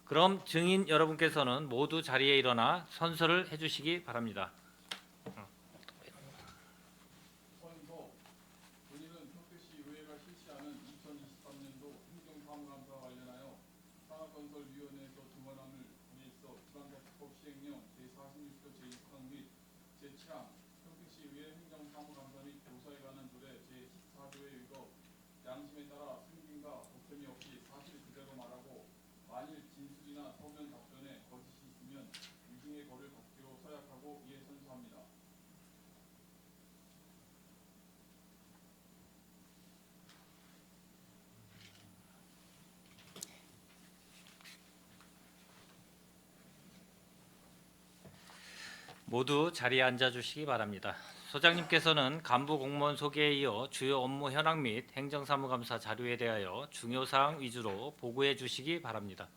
그럼 증인 여러분께서는 모두 자리에 일어나 선서를 해주시기 바랍니다. 선서. 본인은 평택시 의회가 실시하는 2023년도 행정사무감사와 관련하여 산업건설위원회에서 등원함을 위해서 지방자치법 시행령 제46조 제6항 및 제7항 평택시 의회 행정사무감사 및 조사에 관한 조례 제14조에 의거 양심에 따라 승진과 보편이 없이 사실 그대로 말하고 만일 진술이나 서면 답변에 거짓이 있으면 위증의 거를 받기로 서약하고 이에 선서합니다. 모두 자리에 앉아주시기 바랍니다. 소장님께서는 간부 공무원 소개에 이어 주요 업무 현황 및 행정사무감사 자료에 대하여 중요사항 위주로 보고해 주시기 바랍니다.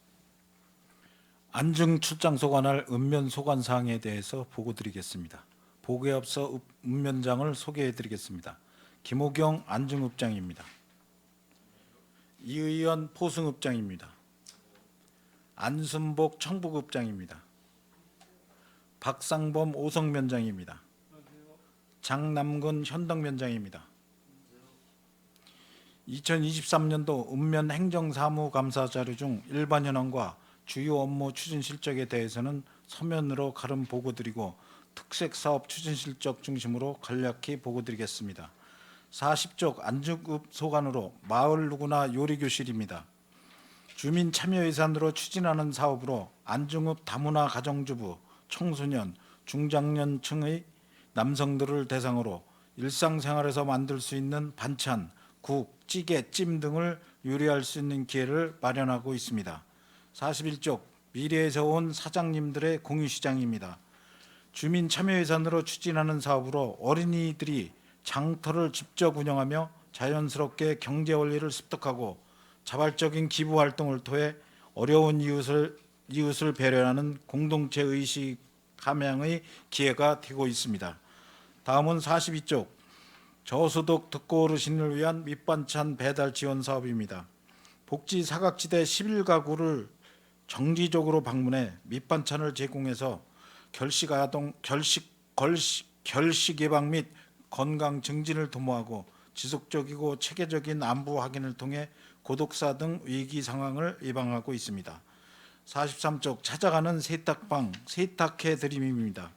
안증 출장소 관할 읍면 소관 사항에 대해서 보고드리겠습니다. 보고에 앞서 읍면장을 소개해드리겠습니다. 김호경 안증읍장입니다. 이의원 포승읍장입니다. 안순복 청북읍장입니다. 박상범 오성면장입니다. 장남근 현덕면장입니다. 2023년도 읍면 행정사무감사 자료 중 일반 현황과 주요 업무 추진 실적에 대해서는 서면으로 가름 보고드리고 특색사업 추진 실적 중심으로 간략히 보고드리겠습니다. 40쪽 안중읍 소관으로 마을 누구나 요리교실입니다. 주민 참여 예산으로 추진하는 사업으로 안중읍 다문화 가정주부, 청소년, 중장년층의 남성들을 대상으로 일상생활에서 만들 수 있는 반찬, 국, 찌개, 찜 등을 요리할 수 있는 기회를 마련하고 있습니다. 41쪽 미래에서 온 사장님들의 공유시장입니다. 주민 참여 예산으로 추진하는 사업으로 어린이들이 장터를 직접 운영하며 자연스럽게 경제 원리를 습득하고 자발적인 기부 활동을 통해 어려운 이웃을 배려하는 공동체 의식 함양의 기회가 되고 있습니다. 다음은 42쪽 저소득 특고 어르신을 위한 밑반찬 배달 지원 사업입니다. 복지 사각지대 11가구를 정기적으로 방문해 밑반찬을 제공해서 결식 예방 및 건강 증진을 도모하고 지속적이고 체계적인 안부 확인을 통해 고독사 등 위기 상황을 예방하고 있습니다. 43쪽 찾아가는 세탁방 세탁해 드림입니다.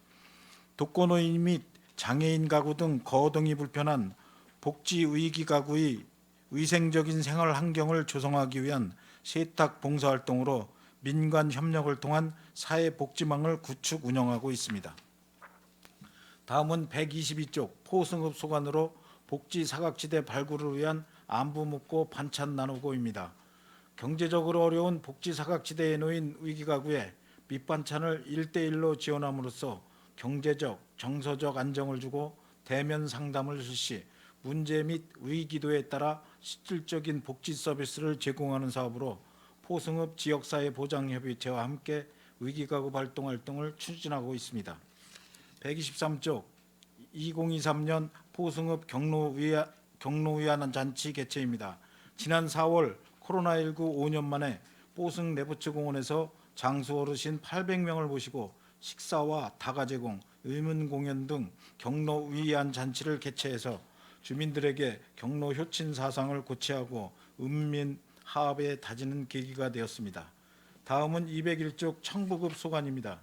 독거노인 및 장애인 가구 등 거동이 불편한 복지 위기 가구의 위생적인 생활 환경을 조성하기 위한 세탁 봉사 활동으로 민관 협력을 통한 사회복지망을 구축 운영하고 있습니다. 다음은 122쪽 포승읍 소관으로 복지 사각지대 발굴을 위한 안부 묻고 반찬 나누고입니다. 경제적으로 어려운 복지 사각지대에 놓인 위기가구에 밑반찬을 1대1로 지원함으로써 경제적, 정서적 안정을 주고 대면 상담을 실시, 문제 및 위기도에 따라 실질적인 복지 서비스를 제공하는 사업으로 포승읍 지역사회보장협의체와 함께 위기가구 발동 활동을 추진하고 있습니다. 123쪽 2023년 포승읍 경로위안 잔치 개최입니다. 지난 4월 코로나19 5년 만에 포승 내부처공원에서 장수 어르신 800명을 모시고 식사와 다가 제공, 의문 공연 등 경로 위안 잔치를 개최해서 주민들에게 경로 효친 사상을 고취하고 읍민 화합에 다지는 계기가 되었습니다. 다음은 201쪽 청북읍 소관입니다.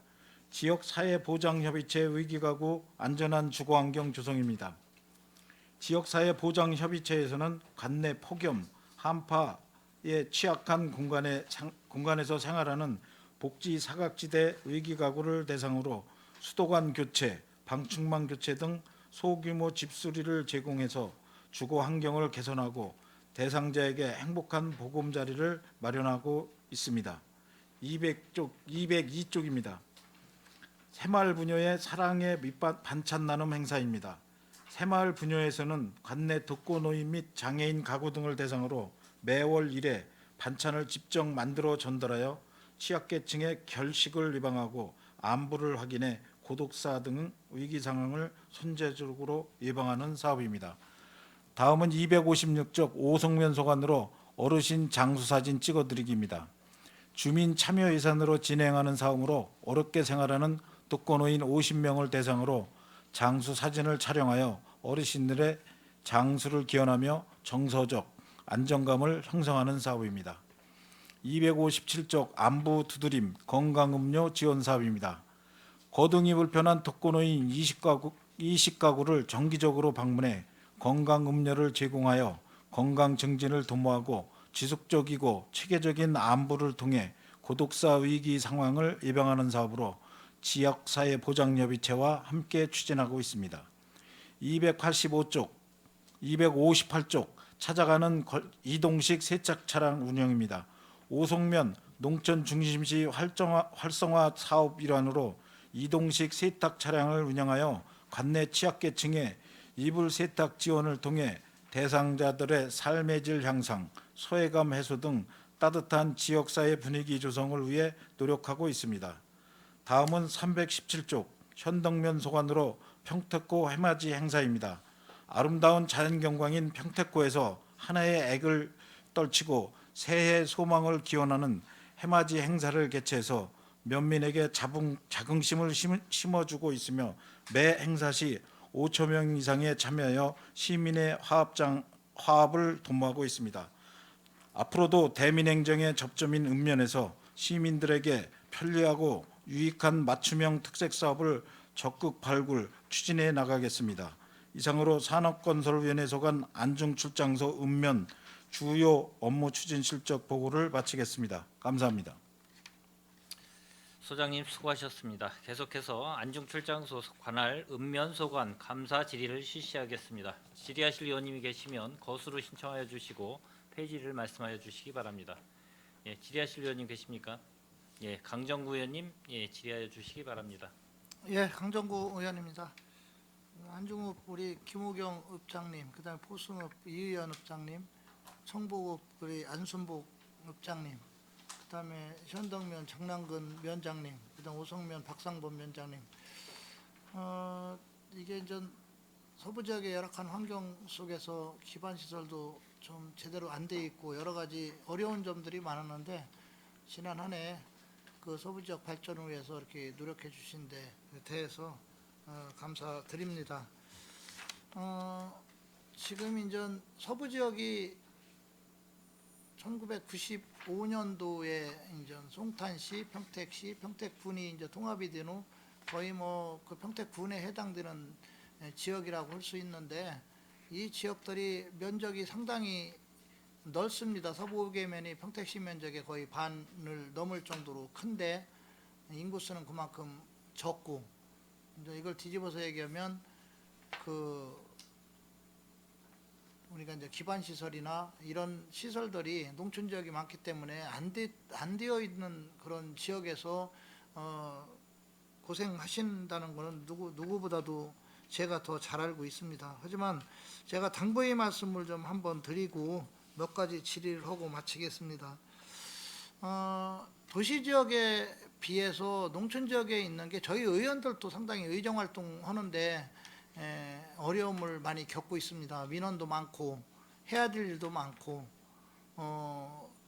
지역사회보장협의체 위기가구 안전한 주거환경 조성입니다. 지역사회보장협의체에서는 관내 폭염, 한파에 취약한 공간에서 생활하는 복지 사각지대 위기가구를 대상으로 수도관 교체, 방충망 교체 등 소규모 집수리를 제공해서 주거 환경을 개선하고 대상자에게 행복한 보금자리를 마련하고 있습니다. 202쪽입니다. 새마을 부녀의 사랑의 반찬 나눔 행사입니다. 새마을 부녀에서는 관내 독거노인 및 장애인 가구 등을 대상으로 매월 1회 반찬을 직접 만들어 전달하여 취약계층의 결식을 예방하고 안부를 확인해 고독사 등 위기 상황을 선제적으로 예방하는 사업입니다. 다음은 256쪽 오성면 소관으로 어르신 장수사진 찍어드리기입니다. 주민 참여 예산으로 진행하는 사업으로 어렵게 생활하는 독거노인 50명을 대상으로 장수 사진을 촬영하여 어르신들의 장수를 기원하며 정서적 안정감을 형성하는 사업입니다. 257쪽 안부 두드림 건강음료 지원 사업입니다. 거동이 불편한 독거노인 20가구를 정기적으로 방문해 건강음료를 제공하여 건강 증진을 도모하고 지속적이고 체계적인 안부를 통해 고독사 위기 상황을 예방하는 사업으로 지역사회보장협의체와 함께 추진하고 있습니다. 285쪽, 258쪽 찾아가는 이동식 세척 차량 운영입니다. 오송면 농촌 중심시 활성화 사업 일환으로 이동식 세탁 차량을 운영하여 관내 취약계층에 이불 세탁 지원을 통해 대상자들의 삶의 질 향상, 소외감 해소 등 따뜻한 지역사회 분위기 조성을 위해 노력하고 있습니다. 다음은 317쪽 현덕면 소관으로 평택고 해맞이 행사입니다. 아름다운 자연경관인 평택고에서 하나의 액을 떨치고 새해 소망을 기원하는 해맞이 행사를 개최해서 면민에게 자긍심을 심어주고 있으며 매 행사 시 5천 명 이상에 참여하여 시민의 화합을 도모하고 있습니다. 앞으로도 대민행정의 접점인 읍면에서 시민들에게 편리하고 유익한 맞춤형 특색 사업을 적극 발굴, 추진해 나가겠습니다. 이상으로 산업건설위원회 소관 안중출장소 읍면 주요 업무 추진 실적 보고를 마치겠습니다. 감사합니다. 소장님 수고하셨습니다. 계속해서 안중출장소 관할 읍면소관 감사 질의를 실시하겠습니다. 질의하실 의원님이 계시면 거수로 신청하여 주시고 페이지를 말씀하여 주시기 바랍니다. 예, 질의하실 의원님 계십니까? 예, 강정구 의원님, 예, 질의하여 주시기 바랍니다. 예, 강정구 의원입니다. 안중읍 우리 김우경 읍장님, 그다음에 포승읍 이의연 읍장님, 청보읍 우리 안순복 읍장님, 그다음에 현덕면 장남근 면장님, 그다음 오송면 박상범 면장님. 이게 이제 서부 지역의 열악한 환경 속에서 기반 시설도 좀 제대로 안 돼 있고 여러 가지 어려운 점들이 많았는데 지난 한 해 그 서부 지역 발전을 위해서 이렇게 노력해 주신 데 대해서 감사드립니다. 지금 이제 서부 지역이 1995년도에 이제 송탄시, 평택시, 평택군이 이제 통합이 된 후 거의 뭐 그 평택군에 해당되는 지역이라고 할 수 있는데 이 지역들이 면적이 상당히 넓습니다. 서부계면이 평택시 면적의 거의 반을 넘을 정도로 큰데 인구수는 그만큼 적고 이제 이걸 뒤집어서 얘기하면 우리가 이제 기반 시설이나 이런 시설들이 농촌 지역이 많기 때문에 안 되어 있는 그런 지역에서 고생하신다는 것은 누구보다도 제가 더 잘 알고 있습니다. 하지만 제가 당부의 말씀을 좀 한번 드리고 몇 가지 질의를 하고 마치겠습니다. 도시 지역에 비해서 농촌 지역에 있는 게 저희 의원들도 상당히 의정 활동하는데 어려움을 많이 겪고 있습니다. 민원도 많고 해야 될 일도 많고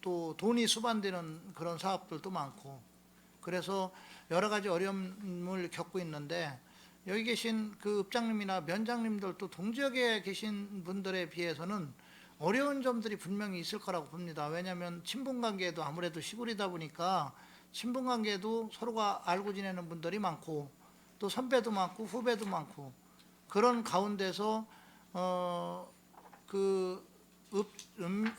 또 돈이 수반되는 그런 사업들도 많고 그래서 여러 가지 어려움을 겪고 있는데 여기 계신 그 읍장님이나 면장님들도 동지역에 계신 분들에 비해서는 어려운 점들이 분명히 있을 거라고 봅니다. 왜냐하면 친분관계도 아무래도 시골이다 보니까 친분관계도 서로가 알고 지내는 분들이 많고 또 선배도 많고 후배도 많고 그런 가운데서 그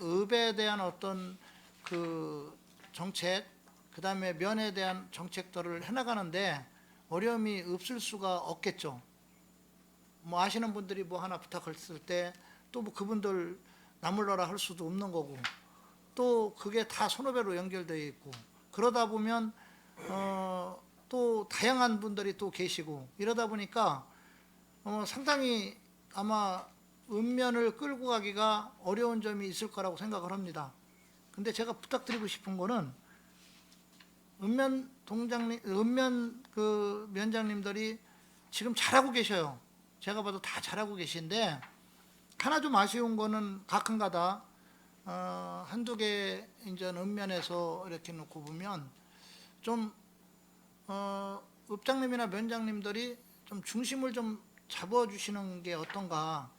읍에 대한 어떤 그 정책, 그 다음에 면에 대한 정책들을 해나가는데 어려움이 없을 수가 없겠죠. 뭐 아시는 분들이 뭐 하나 부탁했을 때 또 뭐 그분들 나물러라 할 수도 없는 거고 또 그게 다 선후배로 연결되어 있고 그러다 보면 또 다양한 분들이 또 계시고 이러다 보니까 상당히 아마 읍면을 끌고 가기가 어려운 점이 있을 거라고 생각을 합니다. 근데 제가 부탁드리고 싶은 거는 읍면 그 면장님들이 지금 잘하고 계셔요. 제가 봐도 다 잘하고 계신데 하나 좀 아쉬운 거는 가끔가다 한두 개 이제 읍면에서 이렇게 놓고 보면 좀 읍장님이나 면장님들이 좀 중심을 좀 잡아주시는 게 어떤가.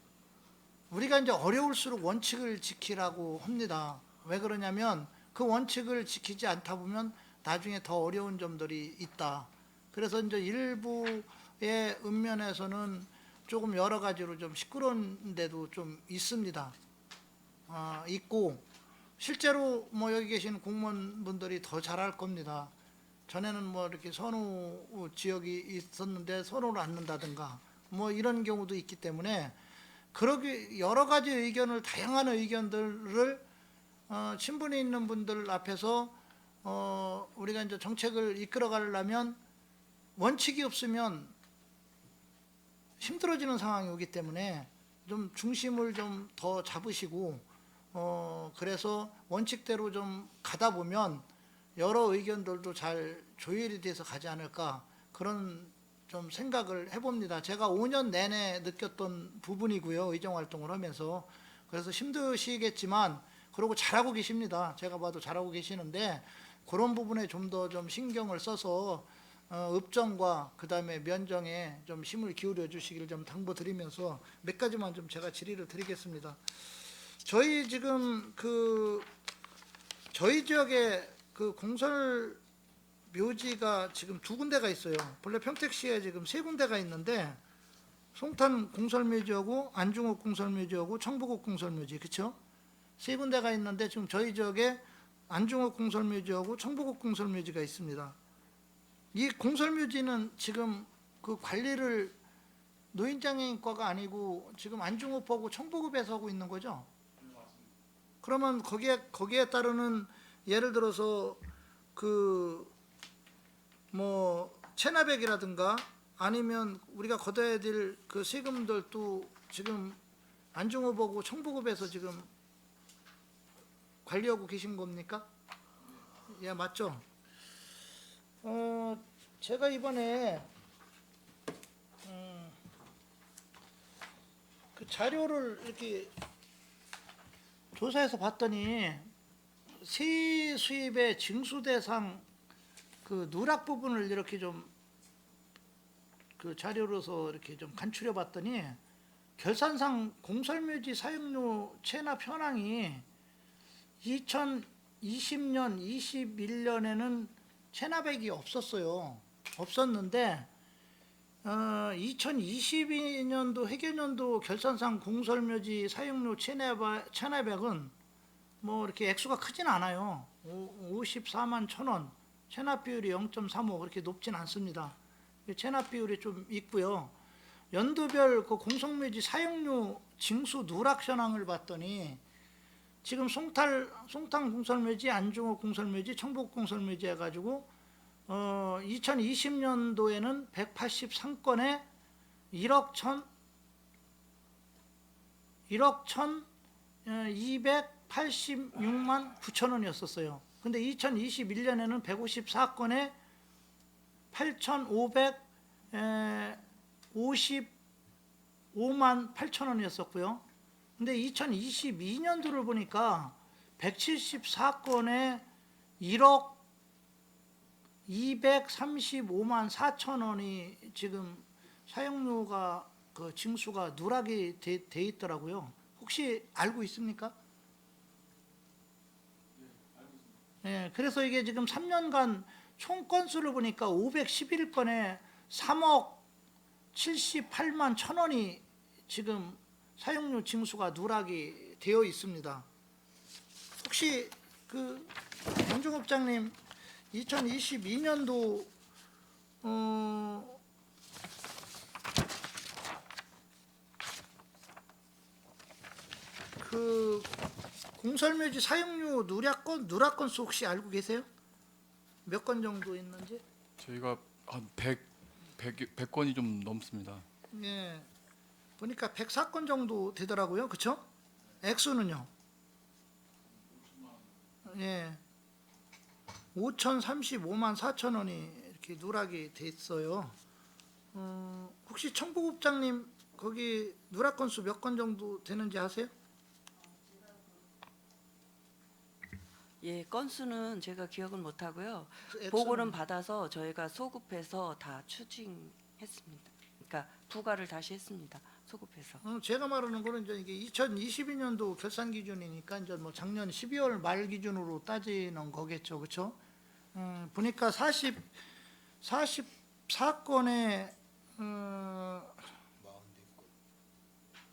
우리가 이제 어려울수록 원칙을 지키라고 합니다. 왜 그러냐면 그 원칙을 지키지 않다 보면 나중에 더 어려운 점들이 있다. 그래서 이제 일부의 읍면에서는 조금 여러 가지로 좀 시끄러운 데도 좀 있습니다. 있고 실제로 뭐 여기 계신 공무원분들이 더 잘할 겁니다. 전에는 뭐 이렇게 선호 지역이 있었는데 선호를 않는다든가 뭐 이런 경우도 있기 때문에 그러기 여러 가지 의견을 다양한 의견들을 친분이 있는 분들 앞에서 우리가 이제 정책을 이끌어 가려면 원칙이 없으면 힘들어지는 상황이 오기 때문에 좀 중심을 좀 더 잡으시고 그래서 원칙대로 좀 가다 보면 여러 의견들도 잘 조율이 돼서 가지 않을까 그런 좀 생각을 해봅니다. 제가 5년 내내 느꼈던 부분이고요. 의정활동을 하면서. 그래서 힘드시겠지만 그러고 잘하고 계십니다. 제가 봐도 잘하고 계시는데 그런 부분에 좀 더 좀 신경을 써서 읍정과 그다음에 면정에 좀 힘을 기울여 주시기를 좀 당부드리면서 몇 가지만 좀 제가 질의를 드리겠습니다. 저희 지금 저희 지역에 공설 묘지가 지금 2군데가 있어요. 본래 평택시에 지금 3군데가 있는데 송탄 공설묘지하고 안중옥 공설묘지하고 청보국 공설묘지, 그렇죠? 3군데가 있는데 지금 저희 지역에 안중옥 공설묘지하고 청보국 공설묘지가 있습니다. 이 공설묘지는 지금 그 관리를 노인장애인과가 아니고 지금 안중업하고 청보급에서 하고 있는 거죠? 그러면 거기에 따르는 예를 들어서 뭐 체납액이라든가 아니면 우리가 걷어야 될 그 세금들도 지금 안중업하고 청보급에서 지금 관리하고 계신 겁니까? 예, 맞죠? 제가 이번에 그 자료를 이렇게 조사해서 봤더니 세 수입의 징수 대상 그 누락 부분을 이렇게 좀 그 자료로서 이렇게 좀 간추려 봤더니 결산상 공설묘지 사용료 체납 현황이 2020년, 21년에는 체납액이 없었어요. 없었는데 2022년도 회계년도 결산상 공설묘지 사용료 체납액은 뭐 이렇게 액수가 크진 않아요. 54만 1,000원, 체납 비율이 0.35 그렇게 높진 않습니다. 체납 비율이 좀 있고요. 연도별 그 공설묘지 사용료 징수 누락 현황을 봤더니 지금 송탄 공설묘지, 안중옥 공설묘지, 청복 공설묘지 해가지고 2020년도에는 183건에 1억 286만 9천 원이었었어요. 근데 2021년에는 154건에 8,555만 8천 원이었었고요. 근데 2022년도를 보니까 174건에 1억 235만 4천 원이 지금 사용료가 그 징수가 누락이 돼 있더라고요. 혹시 알고 있습니까? 네, 그래서 이게 지금 3년간 총 건수를 보니까 511건에 3억 78만 1천 원이 지금 사용료 징수가 누락이 되어 있습니다. 혹시 그 경중업장님 2022년도 그 공설묘지 사용료 누락 건수 혹시 알고 계세요? 몇 건 정도 있는지? 저희가 한 100건이 좀 넘습니다. 예, 보니까 104건 정도 되더라고요. 그렇죠? 액수는요? 예, 5,035만 4천 원이 이렇게 누락이 돼 있어요. 혹시 청부국장님 거기 누락 건수 몇 건 정도 되는지 아세요? 예, 건수는 제가 기억은 못 하고요. 액수는 보고는 받아서 저희가 소급해서 다 추징했습니다. 그러니까 부과를 다시 했습니다. 소급해서. 제가 말하는 거는 이제 이게 2022년도 결산 기준이니까 이제 뭐 작년 12월 말 기준으로 따지는 거겠죠, 그렇죠? 보니까 44건에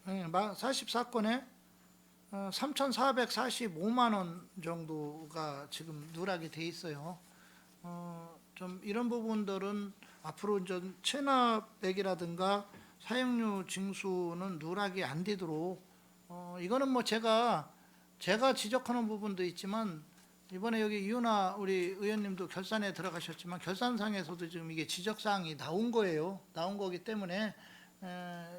44건에 3,445만 원 정도가 지금 누락이 돼 있어요. 좀 이런 부분들은 앞으로 좀 체납액이라든가 사용료 징수는 누락이 안 되도록 이거는 뭐 제가 지적하는 부분도 있지만 이번에 여기 이윤아 우리 의원님도 결산에 들어가셨지만 결산상에서도 지금 이게 지적사항이 나온 거예요. 나온 거기 때문에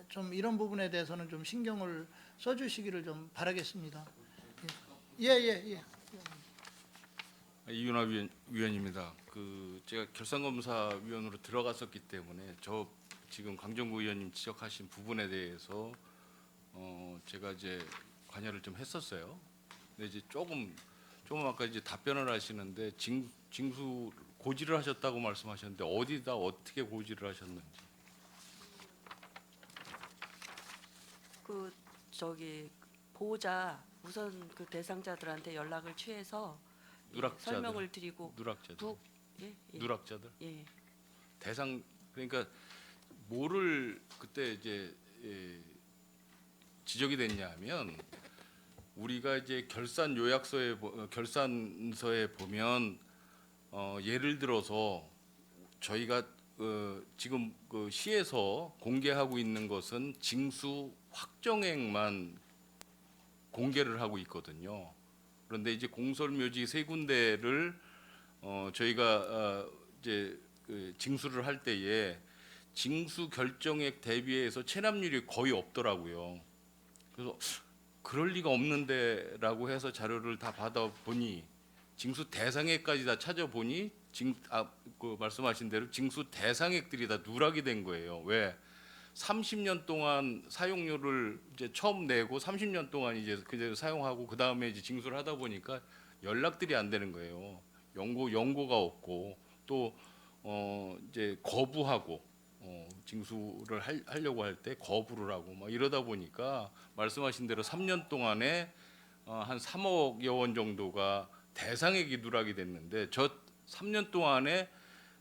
좀 이런 부분에 대해서는 좀 신경을 써주시기를 좀 바라겠습니다. 예. 이윤아 위원입니다. 제가 결산검사위원으로 들어갔었기 때문에 저 지금 강정구 의원님 지적하신 부분에 대해서 제가 이제 관여를 좀 했었어요. 근데 이제 조금 아까 이제 답변을 하시는데 징수 고지를 하셨다고 말씀하셨는데 어디다 어떻게 고지를 하셨는지. 그 저기 보호자 우선 그 대상자들한테 연락을 취해서 예, 누락자들. 설명을 드리고 누락자들. 예. 누락자들. 예. 대상 그러니까 뭐를 그때 이제 지적이 됐냐면 우리가 이제 결산서에 보면 예를 들어서 저희가 지금 그 시에서 공개하고 있는 것은 징수 확정액만 공개를 하고 있거든요. 그런데 이제 공설묘지 세 군데를 저희가 이제 징수를 할 때에 징수 결정액 대비해서 체납률이 거의 없더라고요. 그래서 그럴 리가 없는데라고 해서 자료를 다 받아보니 징수 대상액까지 다 찾아보니 그 말씀하신 대로 징수 대상액들이 다 누락이 된 거예요. 왜? 30년 동안 사용료를 이제 처음 내고 30년 동안 이제 그대로 사용하고 그 다음에 이제 징수를 하다 보니까 연락들이 안 되는 거예요. 연고가 없고 또 이제 거부하고 징수를 하려고 할 때 거부를 하고 막 이러다 보니까 말씀하신 대로 3년 동안에 한 3억여 원 정도가 대상액이 누락이 됐는데 저 3년 동안에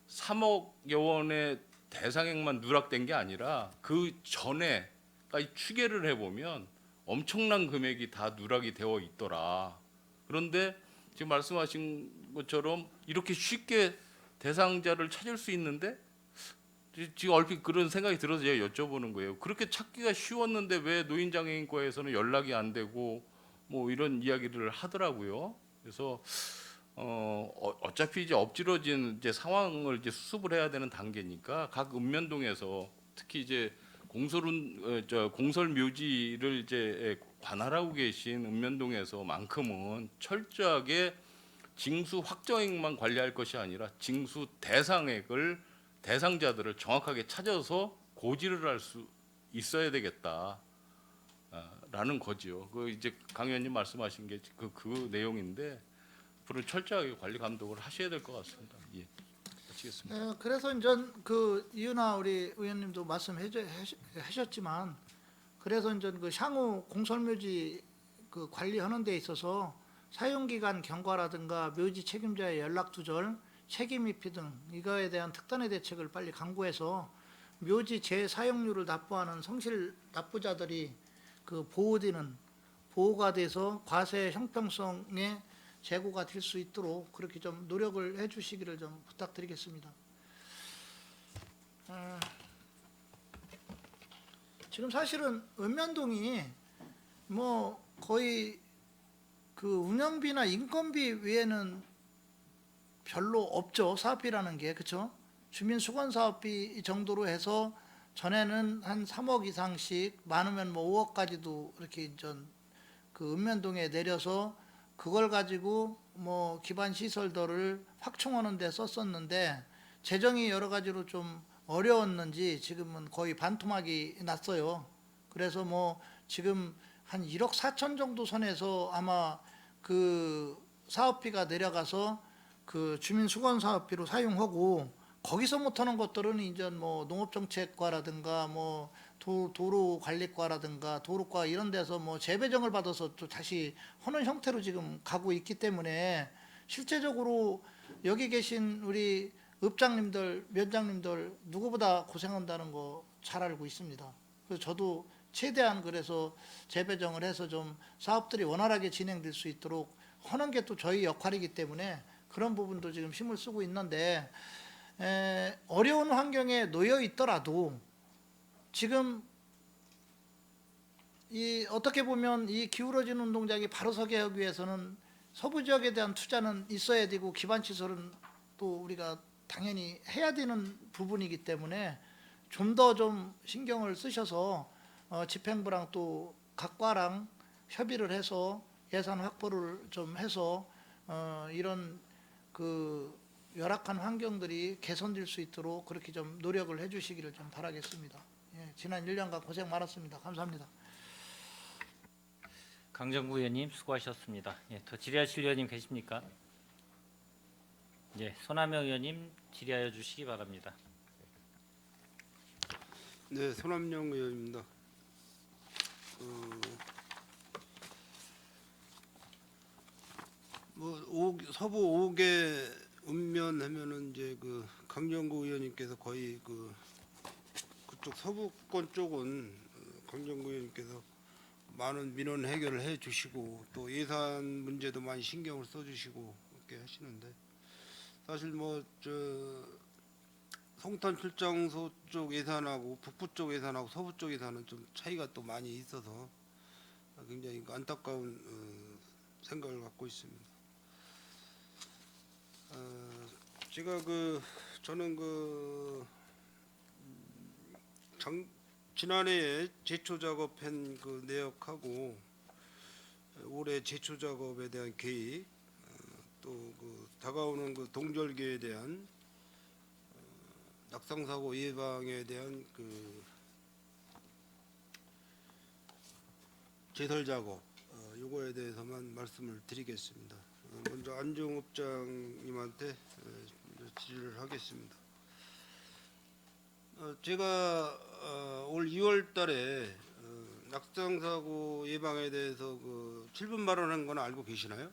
3억여 원의 대상액만 누락된 게 아니라 그 전에까지 추계를 해보면 엄청난 금액이 다 누락이 되어 있더라. 그런데 지금 말씀하신 것처럼 이렇게 쉽게 대상자를 찾을 수 있는데 지금 얼핏 그런 생각이 들어서 제가 여쭤보는 거예요. 그렇게 찾기가 쉬웠는데 왜 노인장애인과에서는 연락이 안 되고 뭐 이런 이야기를 하더라고요. 그래서 어차피 이제 엎질러진 이제 상황을 이제 수습을 해야 되는 단계니까 각 읍면동에서 특히 이제 공설묘지를 이제 관할하고 계신 읍면동에서만큼은 철저하게 징수 확정액만 관리할 것이 아니라 징수 대상자들을 정확하게 찾아서 고지를 할 수 있어야 되겠다라는 거지요. 그 이제 강 의원님 말씀하신 게 그 내용인데 앞으로 철저하게 관리 감독을 하셔야 될 것 같습니다. 예, 마치겠습니다. 그래서 이제 그 이윤아 우리 의원님도 말씀하셨지만 그래서 이제 그 향후 공설묘지 그 관리하는 데 있어서 사용기간 경과라든가 묘지 책임자의 연락 두절, 책임 입히 등 이거에 대한 특단의 대책을 빨리 강구해서 묘지 재사용료를 납부하는 성실 납부자들이 그 보호가 돼서 과세 형평성에 제고가 될 수 있도록 그렇게 좀 노력을 해주시기를 좀 부탁드리겠습니다. 지금 사실은 읍면동이 뭐 거의 그 운영비나 인건비 외에는 별로 없죠. 사업비라는 게 그렇죠. 주민수건사업비 정도로 해서 전에는 한 3억 이상씩 많으면 뭐 5억까지도 이렇게 그 읍면동에 내려서 그걸 가지고 뭐 기반 시설들을 확충하는 데 썼었는데 재정이 여러 가지로 좀 어려웠는지 지금은 거의 반토막이 났어요. 그래서 뭐 지금 한 1억 4천 정도 선에서 아마 그 사업비가 내려가서 그 주민 수건 사업비로 사용하고 거기서 못하는 것들은 이제 뭐 농업정책과라든가 뭐 도로관리과라든가 도로과 이런 데서 뭐 재배정을 받아서 또 다시 하는 형태로 지금 가고 있기 때문에 실제적으로 여기 계신 우리 읍장님들, 면장님들 누구보다 고생한다는 거 잘 알고 있습니다. 그래서 저도 최대한 그래서 재배정을 해서 좀 사업들이 원활하게 진행될 수 있도록 하는 게 또 저희 역할이기 때문에 그런 부분도 지금 힘을 쓰고 있는데 어려운 환경에 놓여 있더라도 지금 이 어떻게 보면 이 기울어진 운동장이 바로 서게 하기 위해서는 서부 지역에 대한 투자는 있어야 되고 기반 시설은 또 우리가 당연히 해야 되는 부분이기 때문에 좀 더 좀 신경을 쓰셔서 집행부랑 또 각 과랑 협의를 해서 예산 확보를 좀 해서 이런 그 열악한 환경들이 개선될 수 있도록 그렇게 좀 노력을 해주시기를 좀 바라겠습니다. 예, 지난 1년간 고생 많았습니다. 감사합니다. 강정구 의원님 수고하셨습니다. 예, 더 질의하실 의원님 계십니까? 예, 손하명 의원님 질의하여 주시기 바랍니다. 네, 손함영 의원입니다. 서부 5개 읍면하면은 이제 그 강정구 의원님께서 거의 그쪽 서부권 쪽은 강정구 의원님께서 많은 민원 해결을 해주시고 또 예산 문제도 많이 신경을 써주시고 이렇게 하시는데 사실 뭐 송탄 출장소 쪽 예산하고 북부 쪽 예산하고 서부 쪽 예산은 좀 차이가 또 많이 있어서 굉장히 안타까운 생각을 갖고 있습니다. 제가 저는 지난해에 제초 작업한 그 내역하고 올해 제초 작업에 대한 계획 또 다가오는 동절기에 대한 낙상사고 예방에 대한 제설 작업 요거에 대해서만 말씀을 드리겠습니다. 먼저 안종읍장님한테 질의를 하겠습니다. 제가 올 2월달에 낙상사고 예방에 대해서 7분 발언한 건 알고 계시나요?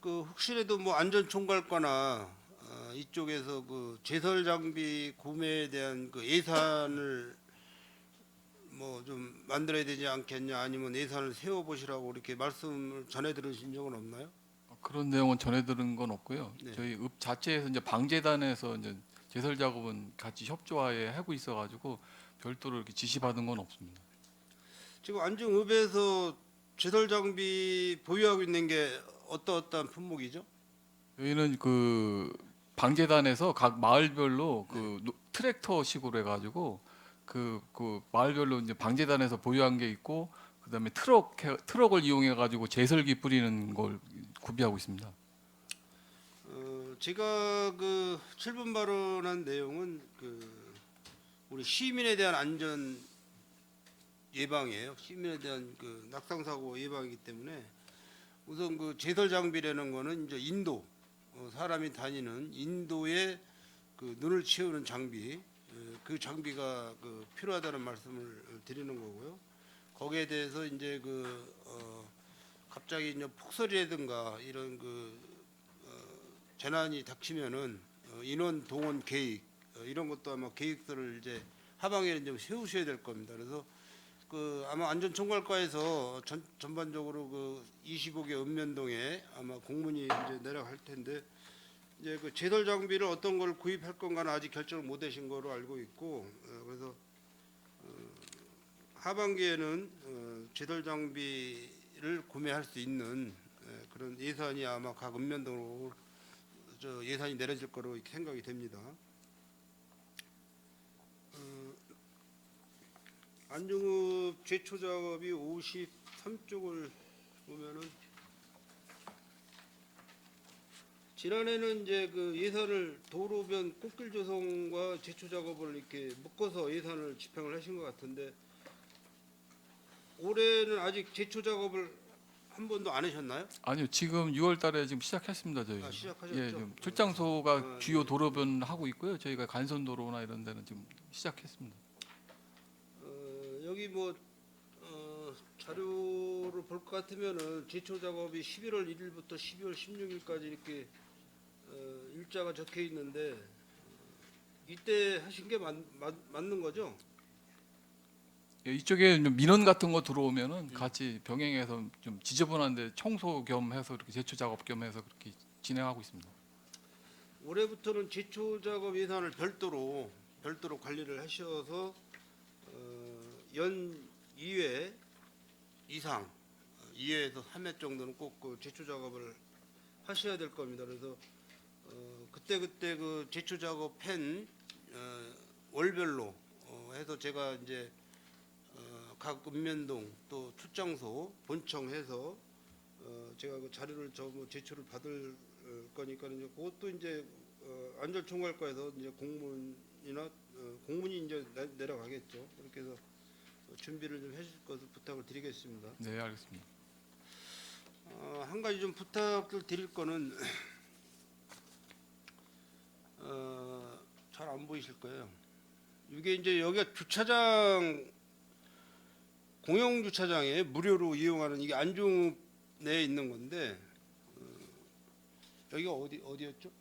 혹시라도 뭐 안전총괄과나 이쪽에서 제설 장비 구매에 대한 예산을 뭐 좀 만들어야 되지 않겠냐 아니면 예산을 세워 보시라고 이렇게 말씀을 전해 들으신 적은 없나요? 그런 내용은 전해 들은 건 없고요. 네. 저희 읍 자체에서 이제 방재단에서 이제 제설 작업은 같이 협조하에 하고 있어가지고 별도로 이렇게 지시받은 건 없습니다. 지금 안중읍에서 제설 장비 보유하고 있는 게 어떠한 품목이죠? 저희는 방재단에서 각 마을별로 트랙터식으로 해가지고 그 마을별로 이제 방재단에서 보유한 게 있고 그다음에 트럭을 이용해 가지고 제설기 뿌리는 걸 구비하고 있습니다. 제가 7분 발언한 내용은 우리 시민에 대한 안전 예방이에요. 시민에 대한 낙상 사고 예방이기 때문에 우선 제설 장비라는 거는 이제 인도 사람이 다니는 인도에 눈을 채우는 장비 그 장비가 필요하다는 말씀을 드리는 거고요. 거기에 대해서 이제 갑자기 이제 폭설이라든가 이런 재난이 닥치면은 인원 동원 계획 이런 것도 아마 계획들을 이제 하반기에 좀 세우셔야 될 겁니다. 그래서 아마 안전총괄과에서 전반적으로 25개 읍면동에 아마 공문이 이제 내려갈 텐데 이제 제설 장비를 어떤 걸 구입할 건가는 아직 결정을 못 하신 거로 알고 있고 그래서 하반기에는 제설 장비를 구매할 수 있는 그런 예산이 아마 각 읍면동으로 예산이 내려질 거로 생각이 됩니다. 안중읍 제초 작업이 53쪽을 보면은 지난해는 이제 예산을 도로변 꽃길 조성과 제초 작업을 이렇게 묶어서 예산을 집행을 하신 것 같은데 올해는 아직 제초 작업을 한 번도 안 하셨나요? 아니요, 지금 6월달에 지금 시작했습니다. 저희. 아, 시작하셨죠? 예, 지금 출장소가 아, 주요 네. 도로변 하고 있고요. 저희가 간선도로나 이런 데는 지금 시작했습니다. 여기 뭐 자료를 볼 것 같으면은 제초 작업이 11월 1일부터 12월 16일까지 이렇게 일자가 적혀 있는데 이때 하신 게 맞는 거죠? 예, 이쪽에 좀 민원 같은 거 들어오면은 같이 병행해서 좀 지저분한데 청소 겸 해서 이렇게 제초 작업 겸 해서 그렇게 진행하고 있습니다. 올해부터는 제초 작업 예산을 별도로 관리를 하셔서 연 2회 이상 2회에서 3회 정도는 꼭 그 제초 작업을 하셔야 될 겁니다. 그래서 그때 그 제초 작업 펜 월별로 해서 제가 이제 각 읍면동 또 출장소 본청해서 제가 그 자료를 뭐 제출을 받을 거니까 이제 그것도 이제 안전총괄과에서 이제 공문이나 공문이 이제 내려가겠죠. 그렇게 해서 준비를 좀 해주실 것을 부탁을 드리겠습니다. 네, 알겠습니다. 한 가지 좀 부탁을 드릴 거는 잘 안 보이실 거예요. 이게 이제 여기가 주차장 공영 주차장에 무료로 이용하는 이게 안중 내에 있는 건데 여기가 어디였죠?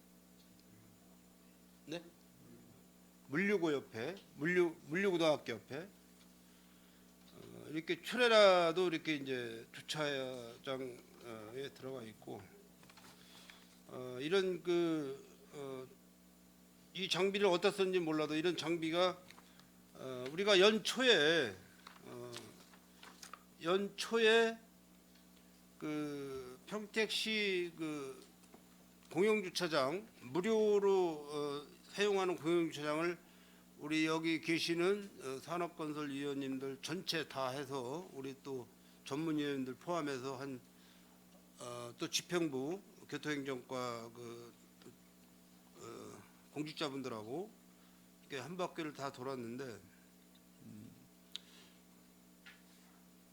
네? 물류고 옆에 물류고등학교 옆에 이렇게 출애라도 이렇게 이제 주차장에 들어가 있고 이런 이 장비를 어디다 썼는지 몰라도 이런 장비가 우리가 연초에 그 평택시 그 공영주차장 무료로 사용하는 공영주차장을 우리 여기 계시는 산업건설위원님들 전체 다 해서 우리 또 전문위원님들 포함해서 한 또 집행부 교통행정과 공직자분들하고 이렇게 한 바퀴를 다 돌았는데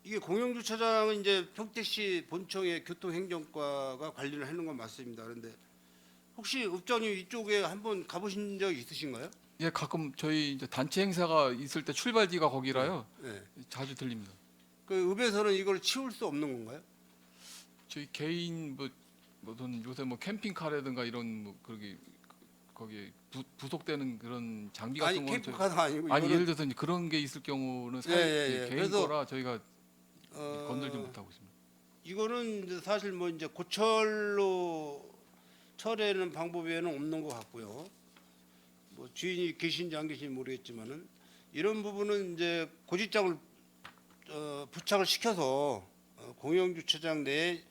이게 공영주차장은 이제 평택시 본청의 교통행정과가 관리를 하는 건 맞습니다. 그런데 혹시 읍장님 이쪽에 한번 가보신 적 있으신가요? 예, 가끔 저희 이제 단체 행사가 있을 때 출발지가 거기라요. 네. 자주 들립니다. 그 읍에서는 이걸 치울 수 없는 건가요? 저희 개인 무슨 요새 뭐 캠핑카라든가 이런 뭐 거기 부속되는 그런 장비 같은 아니 거는 캠프카가 아니고 아니 이거는 예를 들어서 이제 그런 게 있을 경우는 예. 개인 그래서, 거라 저희가 건들지 어, 못하고 있습니다. 이거는 이제 사실 뭐 이제 고철로 철회하는 방법 외에는 없는 것 같고요. 뭐 주인이 계신지 안 계신지 모르겠지만은 이런 부분은 이제 고지장을 부착을 시켜서 공영 주차장 내에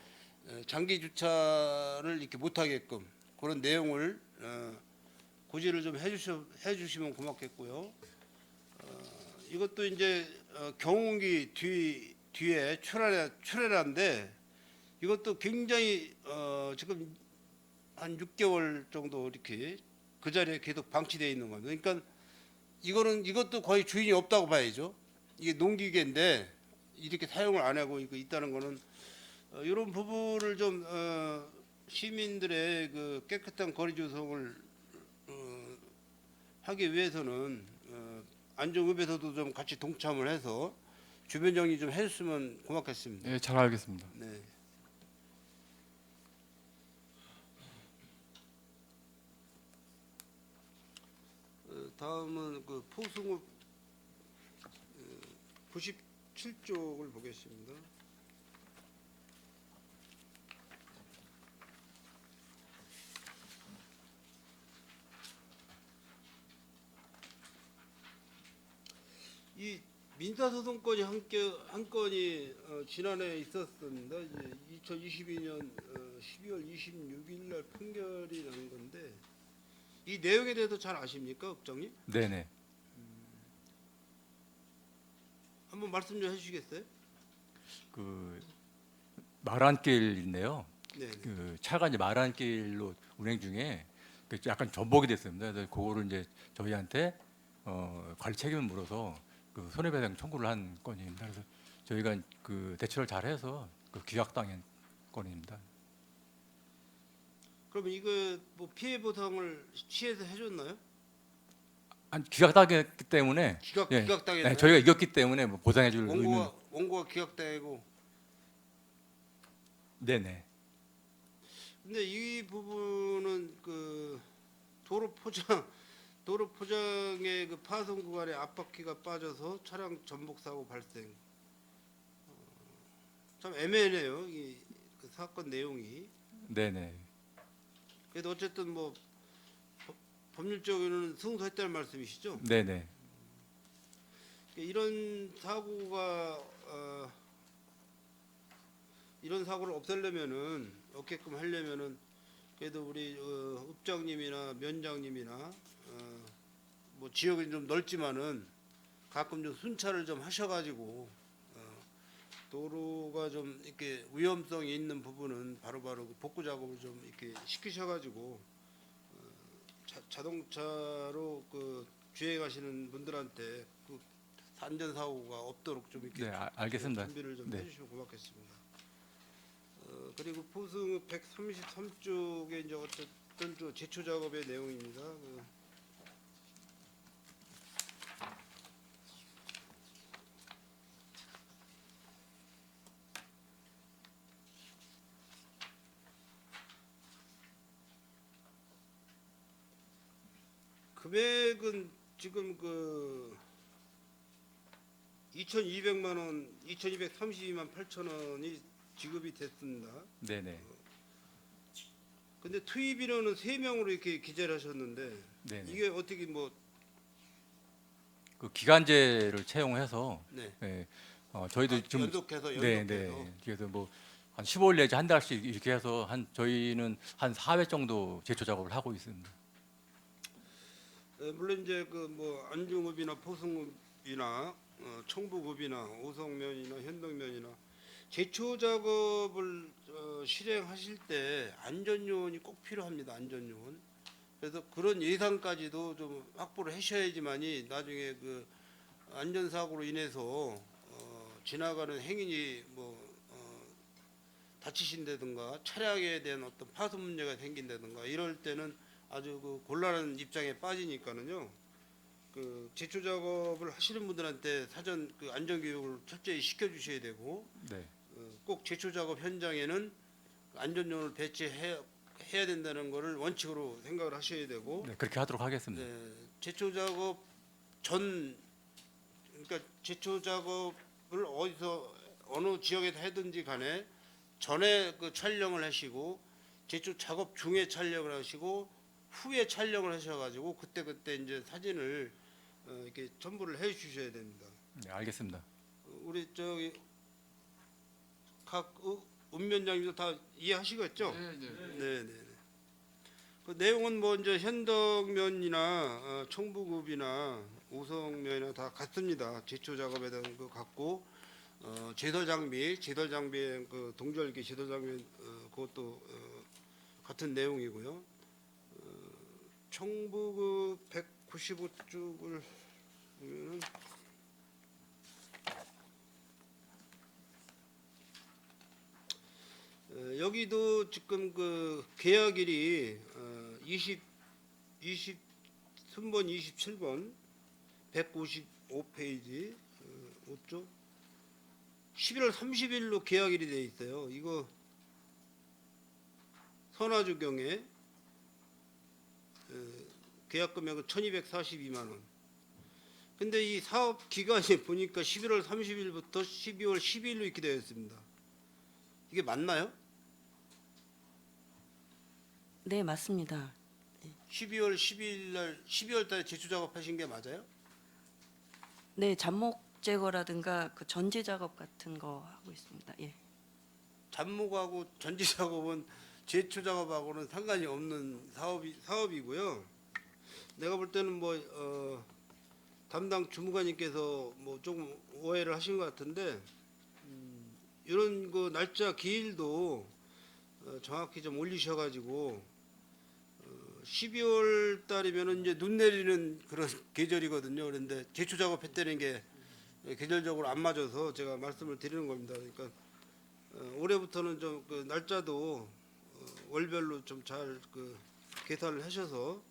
장기 주차를 이렇게 못하게끔 그런 내용을 고지를 좀 해주시면 고맙겠고요. 이것도 이제 경운기 뒤에 출애라인데 이것도 굉장히 지금 한 6개월 정도 이렇게 그 자리에 계속 방치되어 있는 겁니다. 그러니까 이것도 거의 주인이 없다고 봐야죠. 이게 농기계인데 이렇게 사용을 안 하고 있다는 거는 이런 부분을 좀 시민들의 그 깨끗한 거리 조성을 하기 위해서는 안전읍에서도 좀 같이 동참을 해서 주변 정리 좀 해줬으면 고맙겠습니다. 예, 잘 알겠습니다. 네. 다음은 그 포승읍 97쪽을 보겠습니다. 이 민사소송건이 한 건이 지난해 있었습니다. 이제 2022년 12월 26일 날 판결이 난 건데 이 내용에 대해서 잘 아십니까, 읍장님? 네네. 한번 말씀 좀 해주시겠어요? 그 말안길인데요. 네. 그 차가 이제 말안길로 운행 중에 그 약간 전복이 됐습니다. 그래서 그거를 이제 저희한테 관리 책임을 물어서 그 손해배상 청구를 한 건입니다. 그래서 저희가 그 대처를 잘해서 그 기각당한 건입니다. 그럼 이거 뭐 피해 보상을 시에서 해줬나요? 아니 기각당했기 때문에 예. 기각당했나요? 네, 저희가 이겼기 때문에 뭐 보상해줄 의무는 원고가 기각당하고. 네네. 근데 이 부분은 그 도로 포장의 그 파손 구간에 앞바퀴가 빠져서 차량 전복 사고 발생. 참 애매해요. 그 사건 내용이. 네네. 그래도 어쨌든 뭐 법률적으로는 승소했다는 말씀이시죠? 네네. 이런 사고가 이런 사고를 없게끔 하려면은 그래도 우리 읍장님이나 면장님이나 뭐 지역이 좀 넓지만은 가끔 좀 순찰을 좀 하셔가지고 도로가 좀 이렇게 위험성이 있는 부분은 바로바로 그 복구 작업을 좀 이렇게 시키셔가지고 자동차로 그 주행하시는 분들한테 그 안전 사고가 없도록 좀 이렇게 네, 알겠습니다. 준비를 좀 네. 해주시면 고맙겠습니다. 그리고 포승 133쪽에 이제 어쨌든 또 제초 작업의 내용입니다. 금액은 지금 그 2,200만 원, 2,232만 8천 원이 지급이 됐습니다. 네네. 근데 투입 인원은 3명으로 이렇게 기재를 하셨는데 네네. 이게 어떻게 뭐 그 기간제를 채용해서 네. 예, 저희도 좀 연속해서 네네. 그래서 뭐 한 15일 내지 한 달씩 이렇게 해서 저희는 한 4회 정도 제초 작업을 하고 있습니다. 물론 이제 그 뭐 안중읍이나 포승읍이나 청부읍이나 오성면이나 현덕면이나 제초 작업을 실행하실 때 안전요원이 꼭 필요합니다. 안전요원. 그래서 그런 예산까지도 좀 확보를 하셔야지만이 나중에 그 안전사고로 인해서 지나가는 행인이 뭐 다치신다든가 차량에 대한 어떤 파손 문제가 생긴다든가 이럴 때는 아주 그 곤란한 입장에 빠지니까는요. 그 제초 작업을 하시는 분들한테 사전 그 안전 교육을 철저히 시켜주셔야 되고 네. 꼭 제초 작업 현장에는 안전요원을 배치해야 된다는 것을 원칙으로 생각을 하셔야 되고 네, 그렇게 하도록 하겠습니다. 네, 제초 작업 그러니까 제초 작업을 어디서 어느 지역에서 하든지 간에 전에 그 촬영을 하시고 제초 작업 중에 촬영을 하시고 후에 촬영을 하셔가지고 그때 이제 사진을 이렇게 첨부를 해주셔야 됩니다. 네, 알겠습니다. 우리 저기 각 읍면장님도 다 이해하시겠죠? 네. 그 내용은 뭐 이제 현덕면이나 청부읍이나 오성면이나 다 같습니다. 제초 작업에 대한 거 같고 제설 장비의 그 동절기 제설 장비 그것도 같은 내용이고요. 청부읍 195쪽을 보면은 여기도 지금 그 계약일이 20순번 27번 195페이지 5쪽 11월 30일로 계약일이 돼 있어요. 이거 선화주경에 계약 금액은 1,242만 원. 근데 이 사업 기간이 보니까 11월 30일부터 12월 12일로 이렇게 되어 있습니다. 이게 맞나요? 네, 맞습니다. 12월 12일 날 12월 달에 제초 작업하신 게 맞아요? 네, 잡목 제거라든가 그 전지 작업 같은 거 하고 있습니다. 예. 잡목하고 전지 작업은 제초 작업하고는 상관이 없는 사업이고요. 내가 볼 때는 뭐 담당 주무관님께서 뭐 조금 오해를 하신 것 같은데 이런 그 날짜 기일도 정확히 좀 올리셔가지고 12월 달이면은 이제 눈 내리는 그런 계절이거든요. 그런데 제초 작업했다는 게 계절적으로 안 맞아서 제가 말씀을 드리는 겁니다. 그러니까 올해부터는 좀 그 날짜도 월별로 좀 잘 그 계산을 하셔서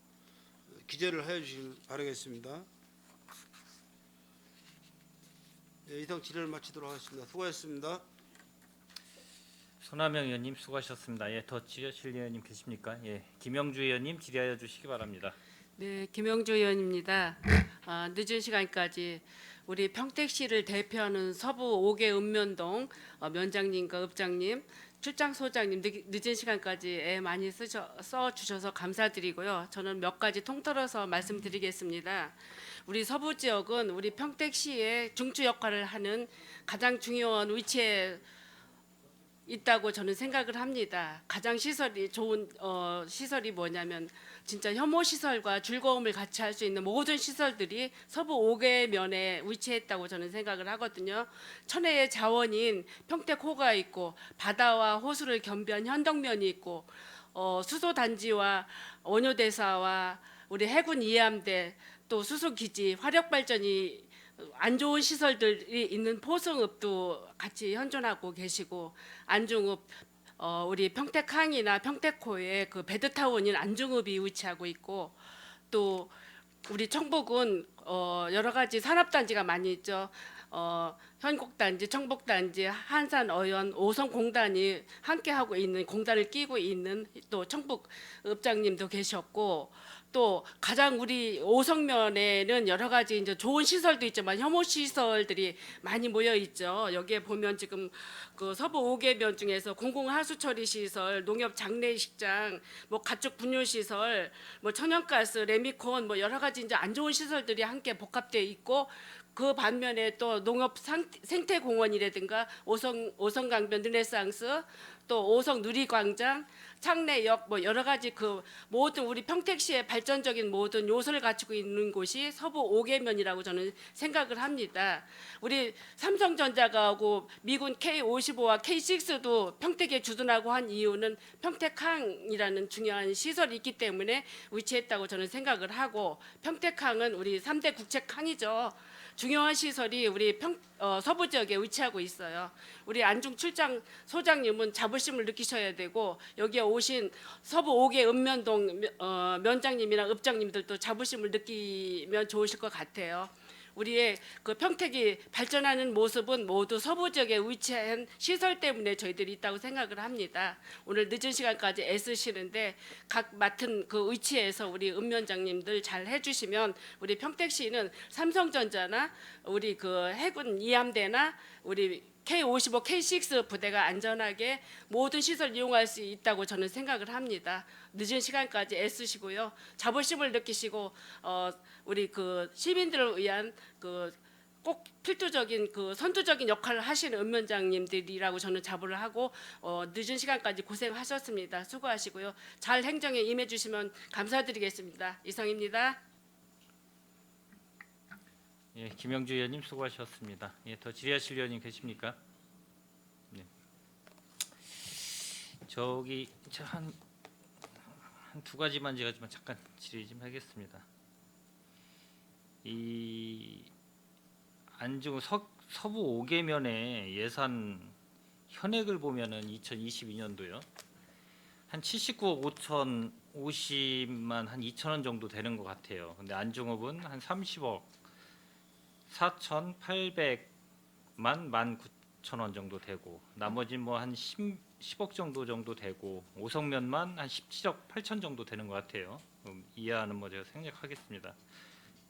기재를 해 주시길 바라겠습니다. 네, 이상 질의를 마치도록 하겠습니다. 수고하셨습니다. 손하명 의원님 수고하셨습니다. 예, 더 질의하실 의원님 계십니까? 예, 김영주 의원님 질의하여 주시기 바랍니다. 네, 김영주 의원입니다. 늦은 시간까지 우리 평택시를 대표하는 서부 5개 읍면동 면장님과 읍장님, 출장소장님 늦은 시간까지 애 많이 써주셔서 감사드리고요. 저는 몇 가지 통틀어서 말씀드리겠습니다. 우리 서부 지역은 우리 평택시의 중추 역할을 하는 가장 중요한 위치에 있다고 저는 생각을 합니다. 가장 시설이 좋은 시설이 뭐냐면 진짜 혐오 시설과 즐거움을 같이 할 수 있는 모든 시설들이 서부 5개 면에 위치했다고 저는 생각을 하거든요. 천혜의 자원인 평택호가 있고 바다와 호수를 겸비한 현덕면이 있고 수소 단지와 원효대사와 우리 해군 이해함대 또 수소기지 화력 발전이 안 좋은 시설들이 있는 포승읍도 같이 현존하고 계시고 안중읍 우리 평택항이나 평택호에 그 배드타운인 안중읍이 위치하고 있고 또 우리 청북은 여러 가지 산업단지가 많이 있죠. 현곡단지, 청북단지, 한산어연, 오성공단이 함께하고 있는 공단을 끼고 있는 또 청북읍장님도 계셨고 또 가장 우리 오성면에는 여러 가지 이제 좋은 시설도 있지만 혐오 시설들이 많이 모여 있죠. 여기에 보면 지금 그 서부 5개면 중에서 공공하수처리 시설, 농협 장례식장, 뭐 가축 분유 시설, 뭐 천연가스, 레미콘 뭐 여러 가지 이제 안 좋은 시설들이 함께 복합되어 있고 그 반면에 또 농업 생태공원이라든가 오성강변 르네상스 또 오성 누리광장, 창내역 뭐 여러 가지 그 모든 우리 평택시의 발전적인 모든 요소를 갖추고 있는 곳이 서부 5개면이라고 저는 생각을 합니다. 우리 삼성전자가 하고 미군 K-55와 K-6도 평택에 주둔하고 한 이유는 평택항이라는 중요한 시설이 있기 때문에 위치했다고 저는 생각을 하고 평택항은 우리 3대 국책항이죠. 중요한 시설이 우리 서부 지역에 위치하고 있어요. 우리 안중 출장 소장님은 자부심을 느끼셔야 되고 여기에 오신 서부 5개 읍면동 면장님이나 읍장님들도 자부심을 느끼면 좋으실 것 같아요. 우리의 그 평택이 발전하는 모습은 모두 서부 지역에 위치한 시설 때문에 저희들이 있다고 생각을 합니다. 오늘 늦은 시간까지 애쓰시는데 각 맡은 그 위치에서 우리 읍면장님들 잘 해주시면 우리 평택시는 삼성전자나 우리 그 해군 이함대나 우리 K-55, K-6 부대가 안전하게 모든 시설 이용할 수 있다고 저는 생각을 합니다. 늦은 시간까지 애쓰시고요. 자부심을 느끼시고 우리 그 시민들을 위한 그 꼭 필두적인 그 선두적인 역할을 하시는 읍면장님들이라고 저는 자부를 하고 늦은 시간까지 고생하셨습니다. 수고하시고요. 잘 행정에 임해 주시면 감사드리겠습니다. 이상입니다. 예, 김영주 의원님 수고하셨습니다. 예, 더 질의하실 의원님 계십니까? 네. 저기 한 두 가지만 제가 좀 잠깐 질의 좀 하겠습니다. 이 안중 서부 5개면의 예산 현액을 보면은 2022년도요. 한 79억 5천 50만 한 2천원 정도 되는 것 같아요. 근데 안중읍은 한 30억 4,800만 19,000원 정도 되고 나머지 뭐 한 10억 정도 되고 오성면만 한 17억 8천 정도 되는 것 같아요. 이해하는 뭐 제가 생략하겠습니다.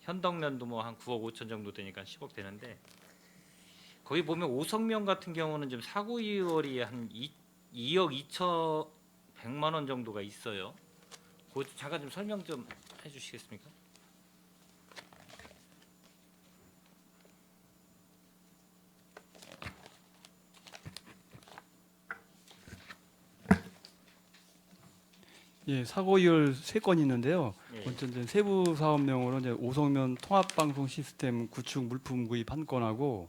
현덕면도 뭐 한 9억 5천 정도 되니까 10억 되는데 거기 보면 오성면 같은 경우는 지금 사고 이월이 한 2억 2,100만 원 정도가 있어요. 그거 잠깐 좀 설명 좀 해주시겠습니까? 예, 사고 이율 3건이 있는데요. 예. 먼저 이제 세부 사업명으로 이제 오성면 통합방송 시스템 구축 물품 구입 1건하고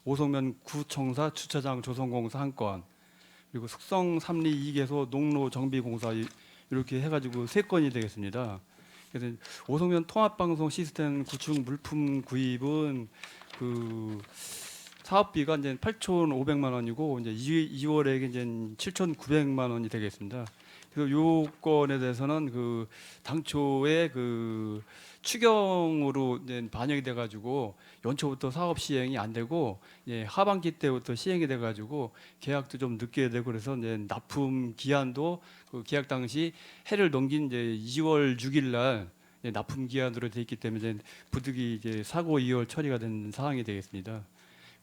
오성면 구청사 주차장 조성공사 1건, 그리고 숙성 3리 2개소 농로 정비 공사 이렇게 해가지고 3건이 되겠습니다. 그래서 오송면 통합방송 시스템 구축 물품 구입은 그 사업비가 이제 8,500만 원이고 이제 2월에 이제 7,900만 원이 되겠습니다. 그래서 요 건에 대해서는 그 당초에 그 추경으로 이제 반영이 돼가지고 연초부터 사업 시행이 안 되고 하반기 때부터 시행이 돼가지고 계약도 좀 늦게 되고 그래서 이제 납품 기한도 그 계약 당시 해를 넘긴 이제 2월 6일 날 납품 기한으로 돼 있기 때문에 이제 부득이 이제 사고 2월 처리가 된 사항이 되겠습니다.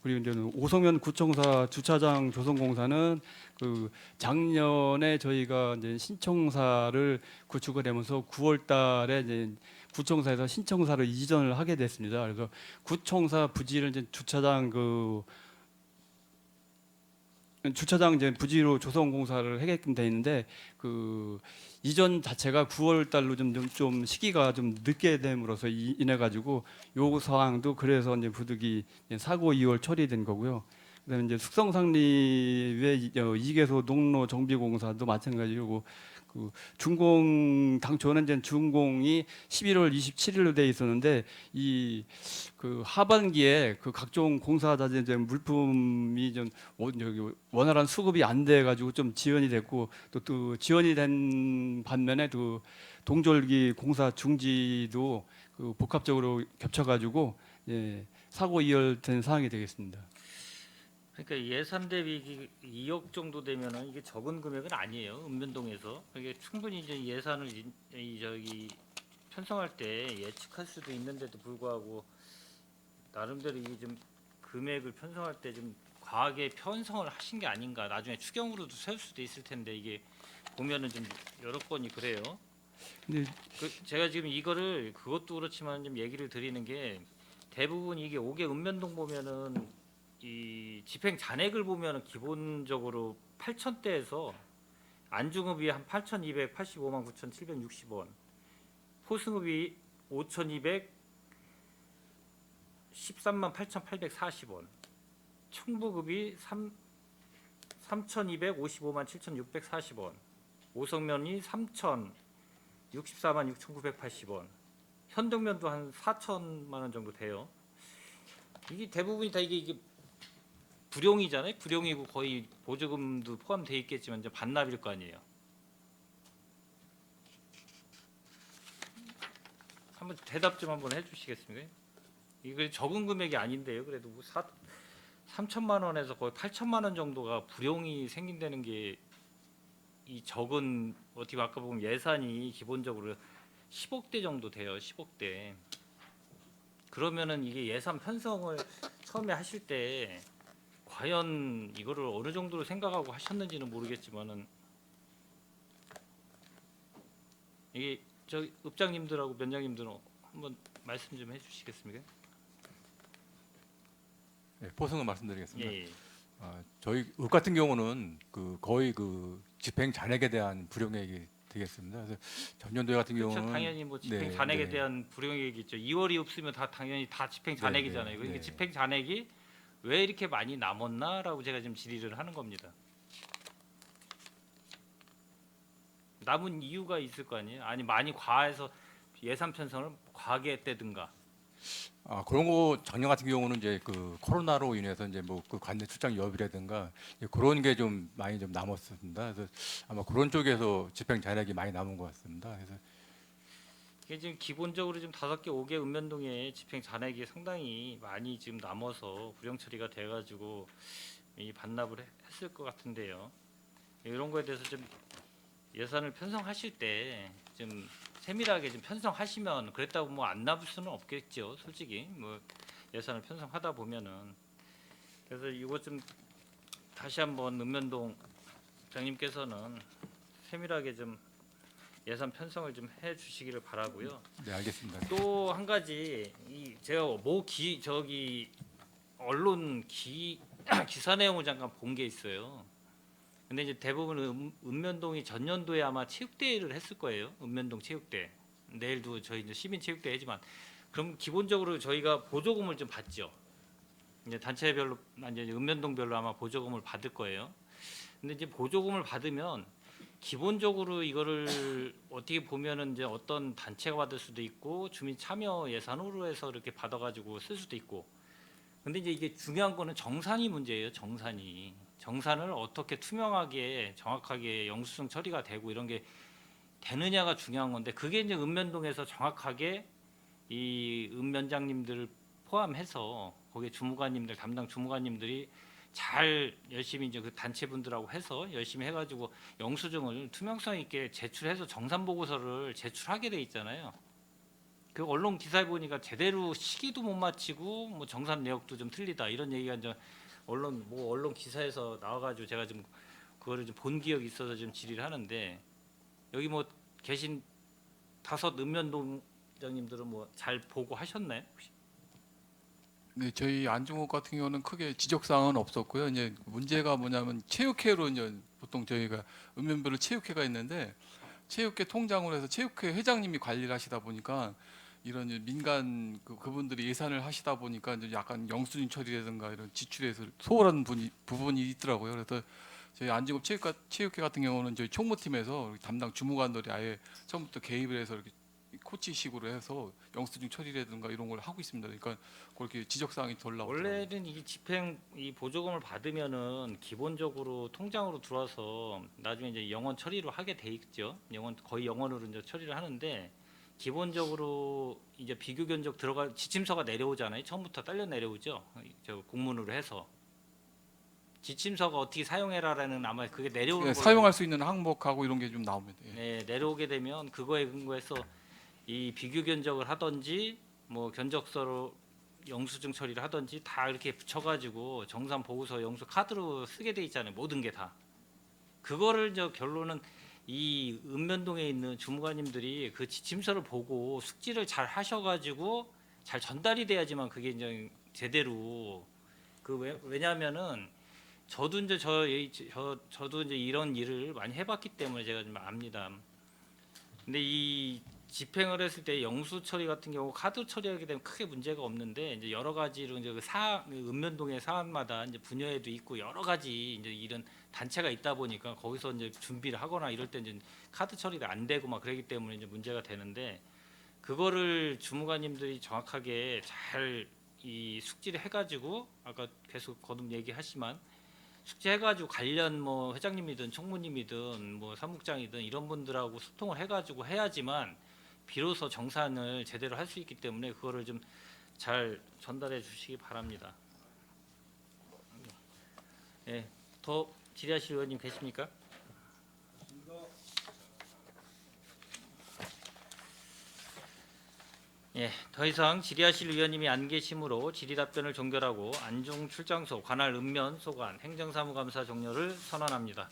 그리고 이제 오송면 구청사 주차장 조성공사는 그 작년에 저희가 이제 신청사를 구축을 하면서 9월달에 이제 구청사에서 신청사를 이전을 하게 됐습니다. 그래서 구청사 부지를 이제 주차장 이제 부지로 조성공사를 하게끔 돼 있는데 그 이전 자체가 9월 달로 좀 시기가 좀 늦게 됨으로써 인해 가지고 요 사항도 그래서 이제 부득이 사고 2월 처리된 거고요. 그다음에 이제 숙성상립의 2개소 농로 정비공사도 마찬가지고 그 준공 당초는 이제 준공이 11월 27일로 돼 있었는데 이 그 하반기에 그 각종 공사 자재 이제 물품이 좀 원활한 수급이 안 돼 가지고 좀 지연이 됐고 또 지연이 된 반면에 또 동절기 공사 중지도 그 복합적으로 겹쳐 가지고 사고 이열된 사항이 되겠습니다. 그러니까 예산 대비 2억 정도 되면은 이게 적은 금액은 아니에요. 읍면동에서 이게 충분히 이제 예산을 저기 편성할 때 예측할 수도 있는데도 불구하고 나름대로 이게 좀 금액을 편성할 때 좀 과하게 편성을 하신 게 아닌가. 나중에 추경으로도 세울 수도 있을 텐데 이게 보면은 좀 여러 건이 그래요. 근데 제가 지금 이거를 그것도 그렇지만 좀 얘기를 드리는 게 대부분 이게 5개 읍면동 보면은 이 집행 잔액을 보면은 기본적으로 8,000대에서 안중읍이 한 8,285만 9,760원, 포승읍이 5,213만 8,840원, 충북읍이 3,255만 7,640원, 오성면이 3,064만 6,980원, 현동면도 한 4천만 원 정도 돼요. 이게 대부분이 다 이게 불용이잖아요. 불용이고 거의 보조금도 포함되어 있겠지만 이제 반납일 거 아니에요. 한번 대답 좀 한번 해주시겠습니까? 이거 적은 금액이 아닌데요. 그래도 뭐 3천만 원에서 거의 8천만 원 정도가 불용이 생긴다는 게 이 적은 어떻게 아까 보면 예산이 기본적으로 10억대 정도 돼요. 10억대. 그러면은 이게 예산 편성을 처음에 하실 때 과연 이거를 어느 정도로 생각하고 하셨는지는 모르겠지만은 이게 저 읍장님들하고 면장님들은 한번 말씀 좀 해주시겠습니까? 네, 포승을 말씀드리겠습니다. 예. 저희 읍 같은 경우는 그 거의 그 집행 잔액에 대한 불용액이 되겠습니다. 그래서 전년도에 같은 그렇죠. 경우는 당연히 뭐 집행 네, 잔액에 네. 대한 불용액이 있죠. 2월이 없으면 다 당연히 다 집행 잔액이잖아요. 네, 네, 그러니까 네. 집행 잔액이 왜 이렇게 많이 남았나라고 제가 지금 질의를 하는 겁니다. 남은 이유가 있을 거 아니에요? 아니 많이 과해서 예산 편성을 과하게 했다든가. 그런 거 작년 같은 경우는 이제 그 코로나로 인해서 이제 뭐 그 관내 출장 여비라든가 그런 게 좀 많이 좀 남았습니다. 그래서 아마 그런 쪽에서 집행 잔액이 많이 남은 것 같습니다. 그래서 이게 지금 기본적으로 지금 5개, 5개 읍면동에 집행 잔액이 상당히 많이 지금 남아서 불용 처리가 돼가지고 이 반납을 했을 것 같은데요. 이런 거에 대해서 좀 예산을 편성하실 때 좀 세밀하게 좀 편성하시면 그랬다고 뭐 안 남을 수는 없겠죠. 솔직히 뭐 예산을 편성하다 보면은 그래서 이거 좀 다시 한번 읍면동 장님께서는 세밀하게 좀 예산 편성을 좀 해주시기를 바라고요. 네, 알겠습니다. 또 한 가지 제가 언론 기사 내용을 잠깐 본 게 있어요. 근데 이제 대부분 읍면동이 전년도에 아마 체육대회를 했을 거예요. 읍면동 체육대. 내일도 저희 이제 시민 체육대회 하지만 그럼 기본적으로 저희가 보조금을 좀 받죠. 이제 단체별로 이제 읍면동별로 아마 보조금을 받을 거예요. 근데 이제 보조금을 받으면 기본적으로 이거를 어떻게 보면은 이제 어떤 단체가 받을 수도 있고 주민 참여 예산으로 해서 이렇게 받아가지고 쓸 수도 있고. 근데 이제 이게 중요한 거는 정산이 문제예요. 정산을 어떻게 투명하게 정확하게 영수증 처리가 되고 이런 게 되느냐가 중요한 건데 그게 이제 읍면동에서 정확하게 이 읍면장님들을 포함해서 거기에 주무관님들 담당 주무관님들이 잘 열심히 이제 그 단체분들하고 해서 열심히 해가지고 영수증을 투명성 있게 제출해서 정산 보고서를 제출하게 돼 있잖아요. 그 언론 기사에 보니까 제대로 시기도 못 마치고 뭐 정산 내역도 좀 틀리다 이런 얘기가 이제 언론 기사에서 나와가지고 제가 좀 그거를 좀 본 기억이 있어서 좀 질의를 하는데 여기 뭐 계신 5 읍면동장님들은 뭐 잘 보고 하셨나요? 혹시? 네, 저희 안중옥 같은 경우는 크게 지적 사항은 없었고요. 이제 문제가 뭐냐면 체육회로 이제 보통 저희가 읍면별로 체육회가 있는데 체육회 통장으로 해서 체육회 회장님이 관리를 하시다 보니까 이런 이제 민간 그분들이 예산을 하시다 보니까 이제 약간 영수증 처리라든가 이런 지출에서 소홀한 부분이 있더라고요. 그래서 저희 안중옥 체육회 같은 경우는 저희 총무팀에서 담당 주무관들이 아예 처음부터 개입을 해서 이렇게 코치식으로 해서 영수증 처리라든가 이런 걸 하고 있습니다. 그러니까 그렇게 지적 사항이 덜 나오더라고요. 원래는 이 집행 이 보조금을 받으면은 기본적으로 통장으로 들어와서 나중에 이제 영원 처리로 하게 돼 있죠. 거의 영원으로 이제 처리를 하는데 기본적으로 이제 비교 견적 들어갈 지침서가 내려오잖아요. 처음부터 딸려 내려오죠. 저 공문으로 해서 지침서가 어떻게 사용해라라는 아마 그게 내려오는 네, 걸로 사용할 수 있는 항목하고 이런 게 좀 나옵니다. 예. 네, 내려오게 되면 그거에 근거해서 이 비교 견적을 하든지 뭐 견적서로 영수증 처리를 하든지 다 이렇게 붙여가지고 정산 보고서 영수 카드로 쓰게 돼 있잖아요. 모든 게 다. 그거를 저 결론은 이 읍면동에 있는 주무관님들이 그 지침서를 보고 숙지를 잘 하셔가지고 잘 전달이 돼야지만 그게 이제 제대로 왜냐하면은 저도 이제 저도 이제 이런 일을 많이 해봤기 때문에 제가 좀 압니다. 근데 이 집행을 했을 때 영수 처리 같은 경우 카드 처리하게 되면 크게 문제가 없는데 이제 여러 가지로 이제 그 읍면동의 사안마다 이제 분야에도 있고 여러 가지 이제 이런 단체가 있다 보니까 거기서 이제 준비를 하거나 이럴 때 이제 카드 처리가 안 되고 막 그러기 때문에 이제 문제가 되는데 그거를 주무관님들이 정확하게 잘 이 숙지를 해가지고 아까 계속 거듭 얘기하지만 숙지해가지고 관련 뭐 회장님이든 총무님이든 뭐 사무국장이든 이런 분들하고 소통을 해가지고 해야지만 비로소 정산을 제대로 할 수 있기 때문에 그거를 좀 잘 전달해 주시기 바랍니다. 예, 더 질의하실 의원님 계십니까? 예, 더 이상 질의하실 의원님이 안 계시므로 질의 답변을 종결하고 안중 출장소 관할 읍면 소관 행정사무감사 종료를 선언합니다.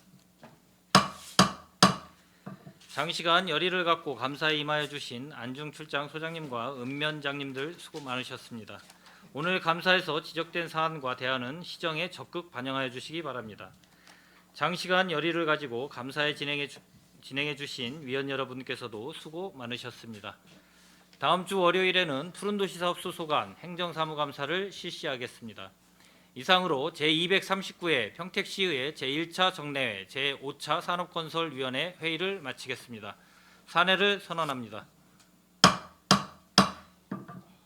장시간 열의를 갖고 감사에 임하여 주신 안중 출장 소장님과 읍면장님들 수고 많으셨습니다. 오늘 감사에서 지적된 사안과 대안은 시정에 적극 반영하여 주시기 바랍니다. 장시간 열의를 가지고 감사에 진행해 주신 위원 여러분께서도 수고 많으셨습니다. 다음 주 월요일에는 푸른도시 사업소 소관 행정사무감사를 실시하겠습니다. 이상으로 제239회 평택시의회 제1차 정례회 제5차 산업건설위원회 회의를 마치겠습니다. 사내를 선언합니다.